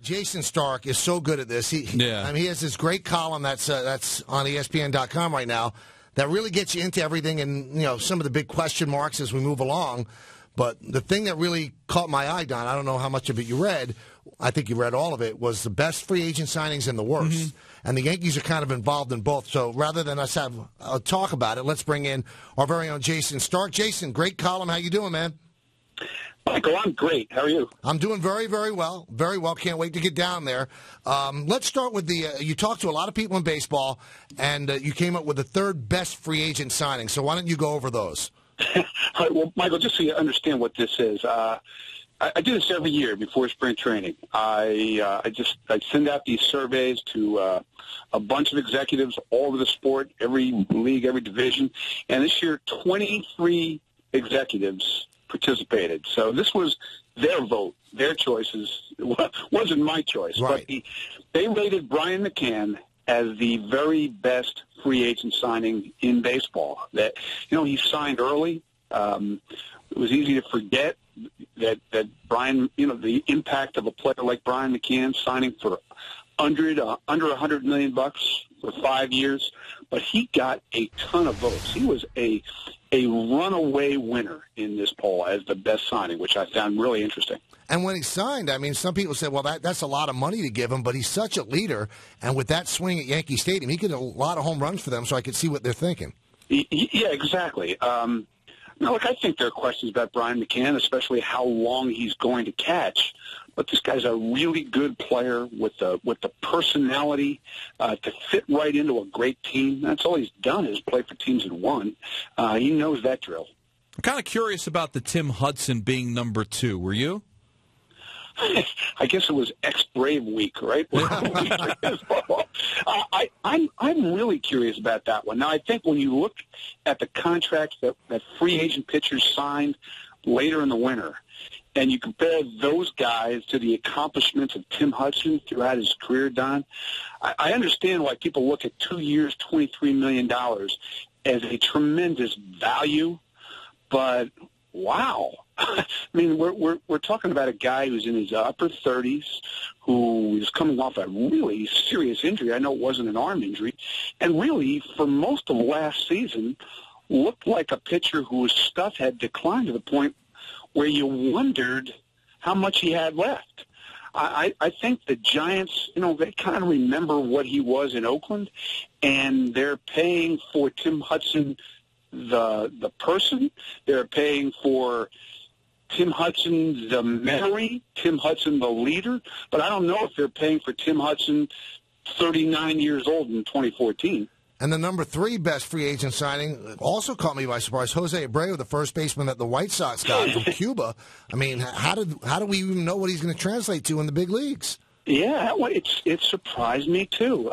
Jayson Stark is so good at this. He has this great column that's on ESPN.com right now that really gets you into everything and some of the big question marks as we move along. But the thing that really caught my eye, Don, I don't know how much of it you read. I think you read all of it. Was the best free agent signings and the worst. Mm-hmm. And the Yankees are kind of involved in both. So rather than us have a talk about it, let's bring in our very own Jayson Stark. Jayson, great column. How you doing, man? Michael, I'm great. How are you? I'm doing very, very well. Very well. Can't wait to get down there. Let's start with you talked to a lot of people in baseball, and you came up with the third best free agent signing. So why don't you go over those? All right, well, Michael, just so you understand what this is, I do this every year before spring training. I send out these surveys to a bunch of executives all over the sport, every league, every division. And this year, 23 executives participated. So this was their vote, their choices. It wasn't my choice. Right. But they rated Brian McCann as the very best free agent signing in baseball. That he signed early. It was easy to forget that Brian, the impact of a player like Brian McCann signing for under $100 million for 5 years, but he got a ton of votes. He was a runaway winner in this poll as the best signing, which I found really interesting. And when he signed, I mean, some people said, well, that's a lot of money to give him, but he's such a leader, and with that swing at Yankee Stadium, he could have a lot of home runs for them, so I could see what they're thinking. Yeah, exactly. Now, look, I think there are questions about Brian McCann, especially how long he's going to catch. But this guy's a really good player with the personality to fit right into a great team. That's all he's done is play for teams that won. He knows that drill. I'm kind of curious about the Tim Hudson being number 2. Were you? I guess it was ex-Brave week, right? I'm really curious about that one. Now, I think when you look at the contracts that free agent pitchers signed later in the winter, and you compare those guys to the accomplishments of Tim Hudson throughout his career, Don, I understand why people look at 2 years, $23 million as a tremendous value, but wow. I mean, we're talking about a guy who's in his upper 30s, who is coming off a really serious injury. I know it wasn't an arm injury, and really, for most of last season, looked like a pitcher whose stuff had declined to the point where you wondered how much he had left. I think the Giants, they kind of remember what he was in Oakland, and they're paying for Tim Hudson, the person. They're paying for Tim Hudson, the memory, Tim Hudson, the leader. But I don't know if they're paying for Tim Hudson, 39 years old in 2014. And the number 3 best free agent signing also caught me by surprise. Jose Abreu, the first baseman that the White Sox got from Cuba. I mean, how do we even know what he's going to translate to in the big leagues? Yeah, it surprised me too.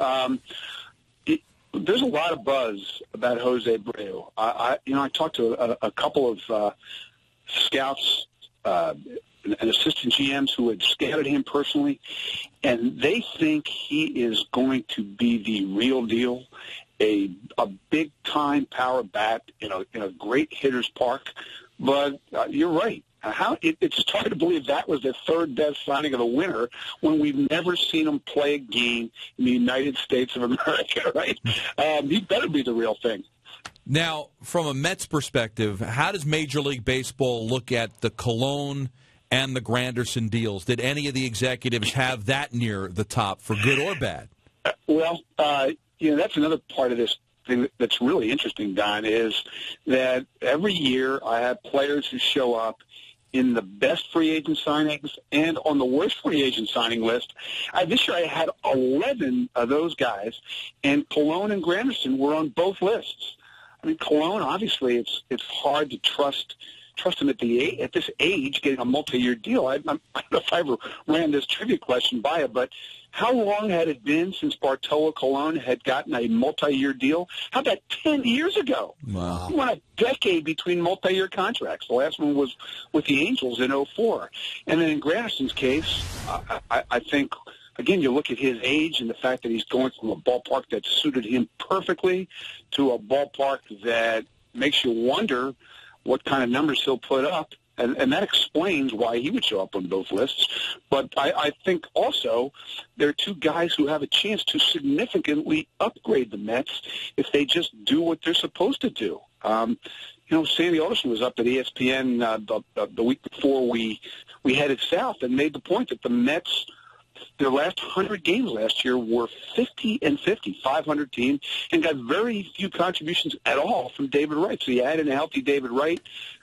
There's a lot of buzz about Jose Abreu. I talked to a couple of scouts and assistant GMs who had scouted him personally, and they think he is going to be the real deal, a big-time power bat in a great hitter's park. But you're right. It's hard to believe that was the third best signing of the winter when we've never seen him play a game in the United States of America, right? He better be the real thing. Now, from a Mets perspective, how does Major League Baseball look at the Cologne and the Granderson deals? Did any of the executives have that near the top, for good or bad? Well, that's another part of this thing that's really interesting, Don, is that every year I have players who show up in the best free agent signings and on the worst free agent signing list. This year I had 11 of those guys, and Cologne and Granderson were on both lists. I mean, Cologne, obviously, it's hard to trust him at this age getting a multi-year deal. I don't know if I ever ran this trivia question by it, but how long had it been since Bartolo Colon had gotten a multi-year deal? How about 10 years ago? Wow. He went a decade between multi-year contracts. The last one was with the Angels in 2004. And then in Granderson's case, I think, again, you look at his age and the fact that he's going from a ballpark that suited him perfectly to a ballpark that makes you wonder what kind of numbers he'll put up. And that explains why he would show up on both lists. But I think also there are two guys who have a chance to significantly upgrade the Mets if they just do what they're supposed to do. Sandy Alderson was up at ESPN the week before we headed south and made the point that the Mets, their last 100 games last year were 50-50, 500 team, and got very few contributions at all from David Wright. So you add in a healthy David Wright,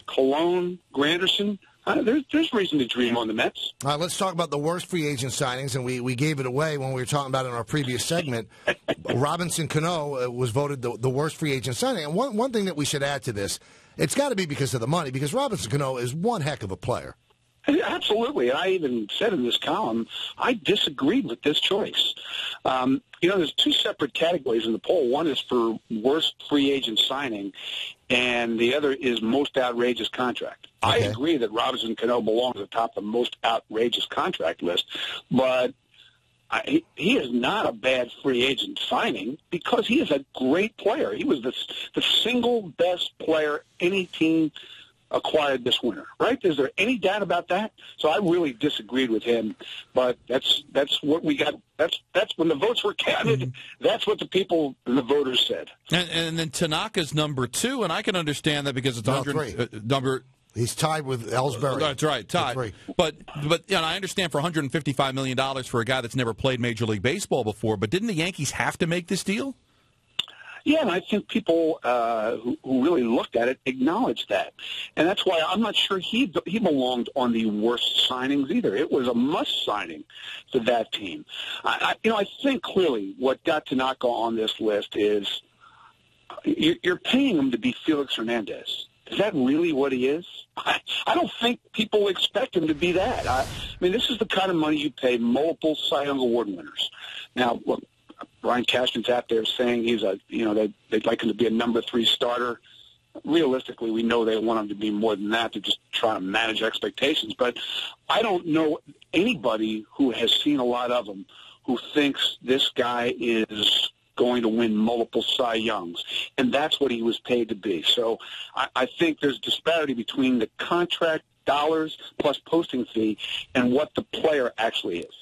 Colon, Granderson. There's reason to dream on the Mets. All right, let's talk about the worst free agent signings, and we gave it away when we were talking about it in our previous segment. Robinson Cano was voted the worst free agent signing. And one thing that we should add to this, it's got to be because of the money, because Robinson Cano is one heck of a player. Absolutely. And I even said in this column, I disagreed with this choice. There's two separate categories in the poll. One is for worst free agent signing, and the other is most outrageous contract. Okay. I agree that Robinson Cano belongs at the top of the most outrageous contract list, but he is not a bad free agent signing because he is a great player. He was the single best player any team acquired this winter, right? Is there any doubt about that? So I really disagreed with him, but that's what we got. That's when the votes were counted. Mm-hmm. That's what the people and the voters said. And then Tanaka's number 2, and I can understand that because it's number. He's tied with Ellsbury. That's right, tied. But I understand for $155 million for a guy that's never played Major League Baseball before. But didn't the Yankees have to make this deal? Yeah, and I think people who really looked at it acknowledged that. And that's why I'm not sure he belonged on the worst signings either. It was a must signing for that team. I think clearly what got Tanaka on this list is you're paying him to be Felix Hernandez. Is that really what he is? I don't think people expect him to be that. I mean, this is the kind of money you pay multiple Cy Young Award winners. Now, look, Brian Cashman's out there saying they'd like him to be a number 3 starter. Realistically, we know they want him to be more than that to just try to manage expectations. But I don't know anybody who has seen a lot of him who thinks this guy is going to win multiple Cy Youngs, and that's what he was paid to be. So I think there's disparity between the contract dollars plus posting fee and what the player actually is.